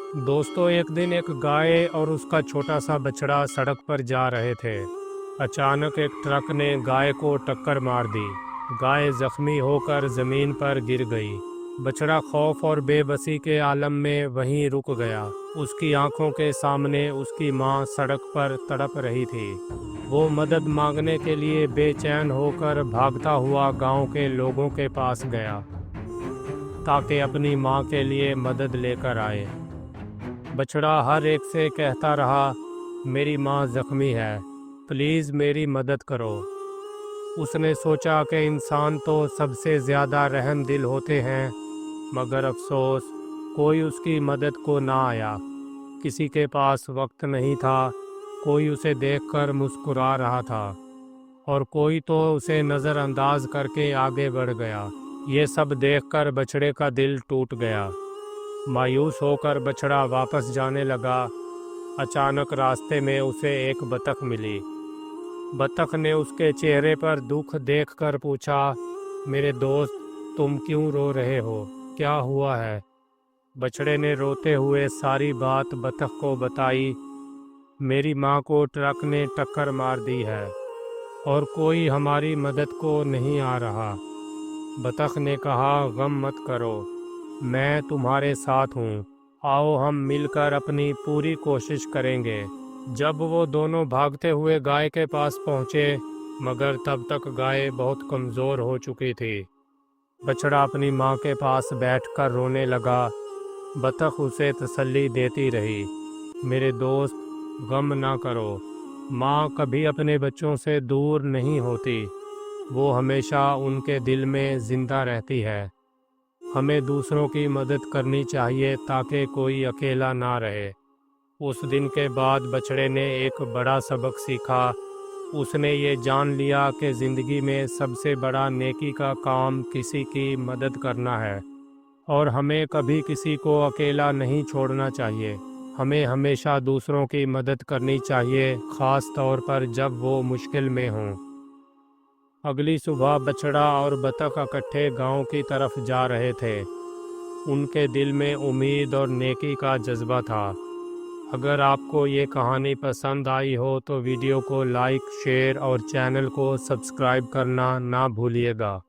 दोस्तों, एक दिन एक गाय और उसका छोटा सा बछड़ा सड़क पर जा रहे थे। अचानक एक ट्रक ने गाय को टक्कर मार दी। गाय जख्मी होकर जमीन पर गिर गई। बछड़ा खौफ और बेबसी के आलम में वहीं रुक गया। उसकी आंखों के सामने उसकी माँ सड़क पर तड़प रही थी। वो मदद मांगने के लिए बेचैन होकर भागता हुआ गांव के लोगों के पास गया ताकि अपनी माँ के लिए मदद लेकर आए। बछड़ा हर एक से कहता रहा, मेरी माँ जख्मी है, प्लीज़ मेरी मदद करो। उसने सोचा कि इंसान तो सबसे ज़्यादा रहम दिल होते हैं, मगर अफसोस कोई उसकी मदद को ना आया। किसी के पास वक्त नहीं था, कोई उसे देखकर मुस्कुरा रहा था और कोई तो उसे नज़रअंदाज करके आगे बढ़ गया। ये सब देखकर बछड़े का दिल टूट गया। मायूस होकर बछड़ा वापस जाने लगा। अचानक रास्ते में उसे एक बतख मिली। बतख ने उसके चेहरे पर दुख देखकर पूछा, मेरे दोस्त, तुम क्यों रो रहे हो? क्या हुआ है? बछड़े ने रोते हुए सारी बात बतख को बताई। मेरी माँ को ट्रक ने टक्कर मार दी है और कोई हमारी मदद को नहीं आ रहा। बतख ने कहा, गम मत करो, मैं तुम्हारे साथ हूँ। आओ हम मिलकर अपनी पूरी कोशिश करेंगे। जब वो दोनों भागते हुए गाय के पास पहुँचे, मगर तब तक गाय बहुत कमज़ोर हो चुकी थी। बछड़ा अपनी माँ के पास बैठकर रोने लगा। बतख उसे तसल्ली देती रही, मेरे दोस्त, गम ना करो, माँ कभी अपने बच्चों से दूर नहीं होती, वो हमेशा उनके दिल में ज़िंदा रहती है। हमें दूसरों की मदद करनी चाहिए ताकि कोई अकेला ना रहे। उस दिन के बाद बछड़े ने एक बड़ा सबक सीखा। उसने ये जान लिया कि ज़िंदगी में सबसे बड़ा नेकी का काम किसी की मदद करना है और हमें कभी किसी को अकेला नहीं छोड़ना चाहिए। हमें हमेशा दूसरों की मदद करनी चाहिए, ख़ास तौर पर जब वो मुश्किल में हों। अगली सुबह बछड़ा और बतख इकट्ठे गांव की तरफ जा रहे थे। उनके दिल में उम्मीद और नेकी का जज्बा था। अगर आपको ये कहानी पसंद आई हो तो वीडियो को लाइक, शेयर और चैनल को सब्सक्राइब करना ना भूलिएगा।